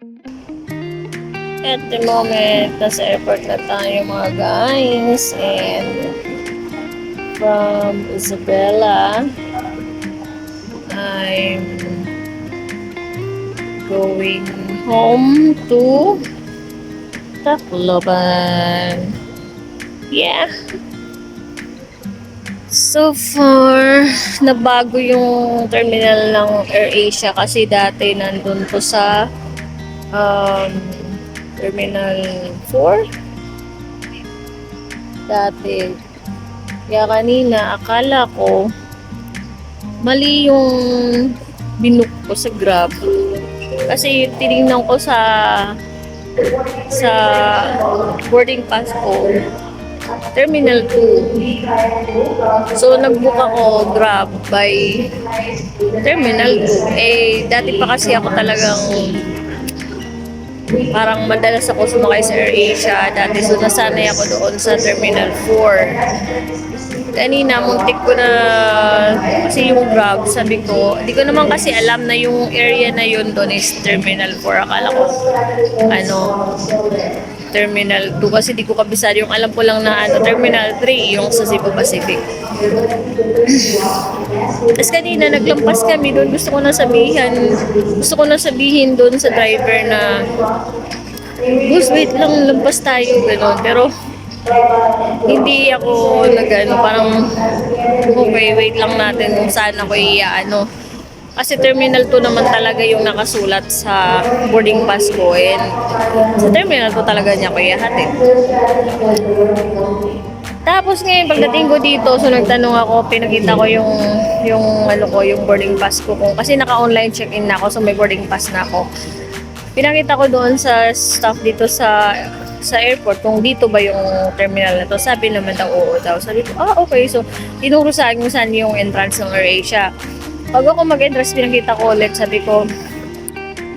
At the moment, nasa airport na tayo mga guys. And from Isabela, I'm going home to Tacloban. Yeah. So far, nabago yung terminal ng AirAsia kasi dati nandun to sa um, Terminal 4 dati. Kaya kanina, akala ko mali yung binook ko sa Grab. Kasi tinignan ko sa boarding pass ko, Terminal 2. So, nag-book ako Grab by Terminal 2. Eh, dati pa kasi ako talagang parang madalas ako sumakay sa AirAsia dati, so nasanay ako doon sa Terminal 4. Kanina muntik ko na kasi yung Grab, sabi ko hindi ko naman kasi alam na yung area na yun doon is Terminal 4. Akala ko Terminal 2 kasi di ko kabisado, yung alam ko lang na Terminal 3 yung sa Cebu Pacific. Tapos kanina naglampas kami doon, gusto ko na sabihin doon sa driver na boss, wait lang, lampas tayo, gano'n. Pero hindi ako parang okay, wait lang natin kung saan ako kasi Terminal 2 naman talaga yung nakasulat sa boarding pass ko, and sa Terminal 2 talaga niya ko ihahatid. Tapos ngayon pagdating ko dito, so nagtanong ako, pinakita ko yung boarding pass ko kasi naka-online check-in na ako, so may boarding pass na ako. Pinakita ko doon sa staff dito sa airport kung dito ba yung terminal na to. Sabi naman daw oo daw. Sabi ko, okay. So, tinuro sa akin saan yung entrance ng AirAsia. Pag ako mag-entrance, pinakita ko ulit. Sabi ko,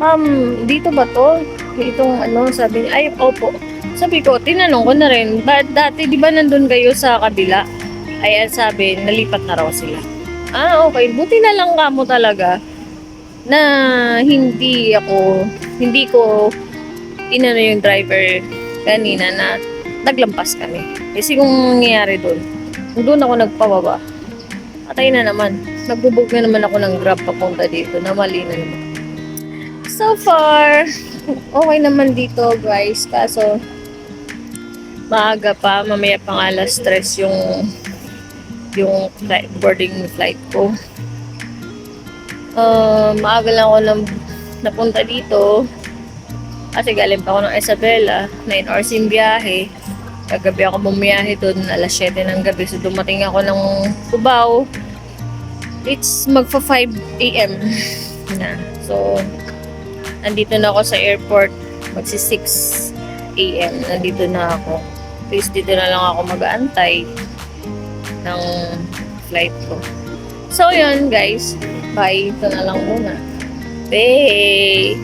ma'am, dito ba to? Itong sabi niya, ay, opo. Sabi ko, tinanong ko na rin, dati di ba nandun kayo sa kabila? Ayan, sabi, nalipat na raw sila. Okay. Buti na lang kamo talaga na hindi ko inano yung driver kanina na naglampas kami. Kasi kung nangyayari doon ako nagpababa, patay na naman. Nagbubog na naman ako ng Grab papunta dito, na mali na naman. So far, okay naman dito guys, kaso maaga pa, mamaya pang alas 3 yung boarding flight ko. Maaga lang ako napunta dito kasi galing pa ako ng Isabela, 9 hours yung biyahe. Kagabi ako bumiyahe doon, alas 7 ng gabi, so dumating ako ng Cubao. It's magfa 5 AM na. So nandito na ako sa airport, magsi 6 AM nandito na ako. Please, dito na lang ako mag-aantay ng flight ko. So yun guys, bye. Ito na lang muna. Bye!